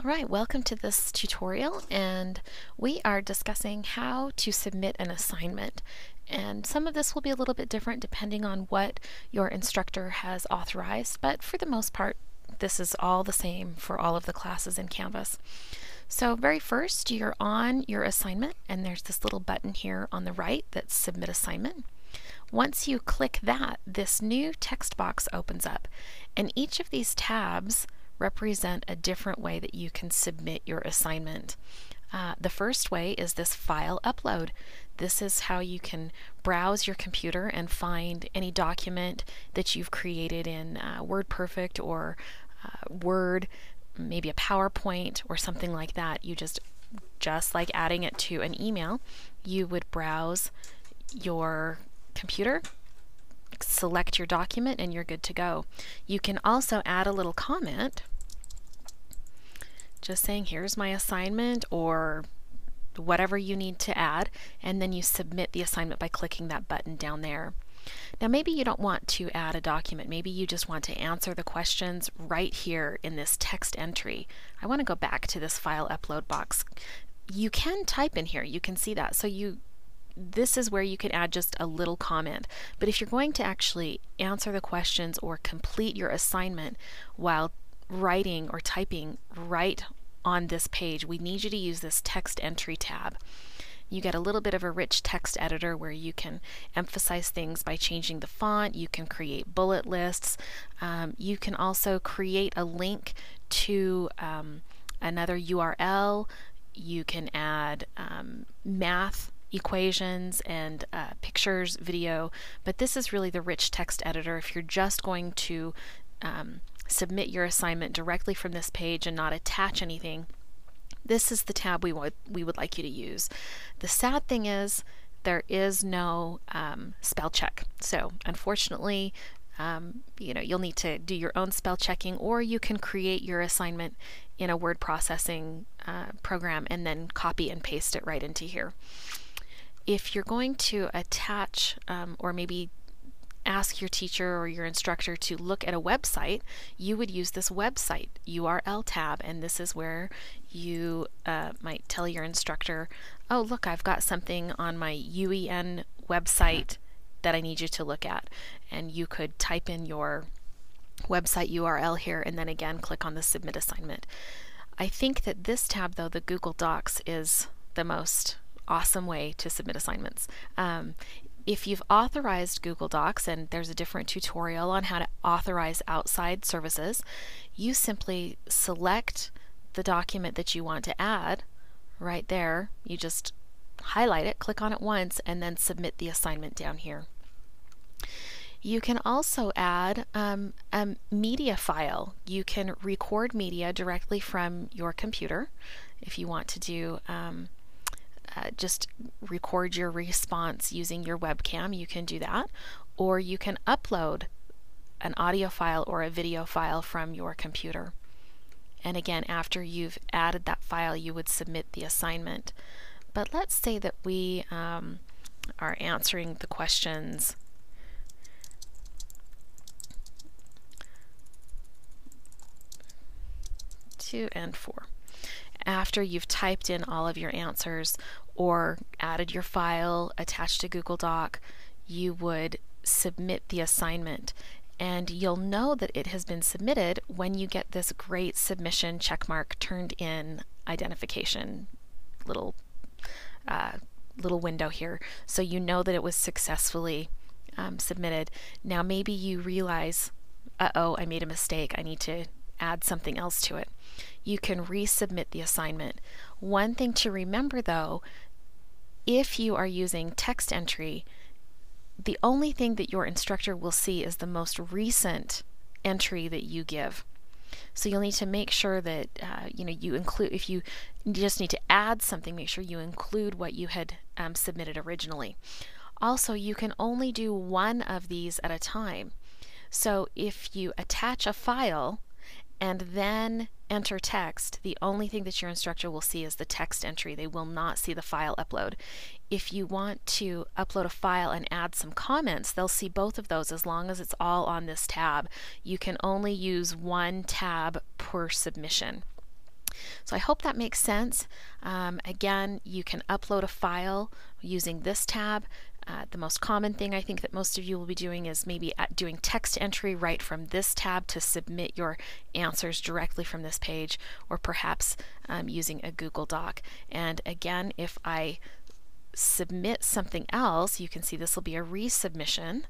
All right, welcome to this tutorial, and we are discussing how to submit an assignment. And some of this will be a little bit different depending on what your instructor has authorized, but for the most part, this is all the same for all of the classes in Canvas. So very first, you're on your assignment, and there's this little button here on the right that's Submit Assignment. Once you click that, this new text box opens up, and each of these tabs represent a different way that you can submit your assignment. The first way is this file upload. This is how you can browse your computer and find any document that you've created in WordPerfect or Word, maybe a PowerPoint or something like that. You just like adding it to an email, you would browse your computer, select your document, and you're good to go. You can also add a little comment just saying here's my assignment or whatever you need to add, and then you submit the assignment by clicking that button down there. Now maybe you don't want to add a document, maybe you just want to answer the questions right here in this text entry. I want to go back to this file upload box. You can type in here, you can see that. So this is where you can add just a little comment. But if you're going to actually answer the questions or complete your assignment while writing or typing right on this page, we need you to use this text entry tab. You get a little bit of a rich text editor where you can emphasize things by changing the font. You can create bullet lists. You can also create a link to another URL. You can add math equations and pictures, video, but this is really the rich text editor if you're just going to submit your assignment directly from this page and not attach anything. This is the tab we would like you to use. The sad thing is there is no spell check. So unfortunately, you'll need to do your own spell checking, or you can create your assignment in a word processing program and then copy and paste it right into here. If you're going to attach or maybe ask your teacher or your instructor to look at a website, you would use this website URL tab, and this is where you might tell your instructor, oh look, I've got something on my UEN website that I need you to look at, and you could type in your website URL here and then again click on the Submit Assignment. I think that this tab though, the Google Docs, is the most awesome way to submit assignments. If you've authorized Google Docs, and there's a different tutorial on how to authorize outside services, you simply select the document that you want to add right there. You just highlight it, click on it once, and then submit the assignment down here. You can also add a media file. You can record media directly from your computer. If you want to do just record your response using your webcam, you can do that, or you can upload an audio file or a video file from your computer. And again, after you've added that file, you would submit the assignment. But let's say that we are answering the questions two and four. After you've typed in all of your answers or added your file attached to Google Doc, you would submit the assignment, and you'll know that it has been submitted when you get this great submission checkmark turned in identification little window here, so you know that it was successfully submitted. Now maybe you realize, uh-oh, I made a mistake, I need to add something else to it. You can resubmit the assignment. One thing to remember though, if you are using text entry, the only thing that your instructor will see is the most recent entry that you give. So you'll need to make sure that you include, if you just need to add something, make sure you include what you had submitted originally. Also, you can only do one of these at a time. So if you attach a file and then enter text, the only thing that your instructor will see is the text entry. They will not see the file upload. If you want to upload a file and add some comments, they'll see both of those as long as it's all on this tab. You can only use one tab per submission. So I hope that makes sense. Again, you can upload a file using this tab. The most common thing I think that most of you will be doing is maybe doing text entry right from this tab to submit your answers directly from this page, or perhaps using a Google Doc. And again, if I submit something else, you can see this will be a resubmission.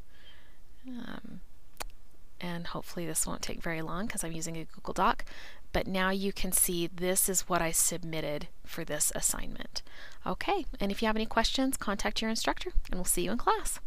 And hopefully this won't take very long because I'm using a Google Doc. But now you can see this is what I submitted for this assignment. Okay, and if you have any questions, contact your instructor, and we'll see you in class.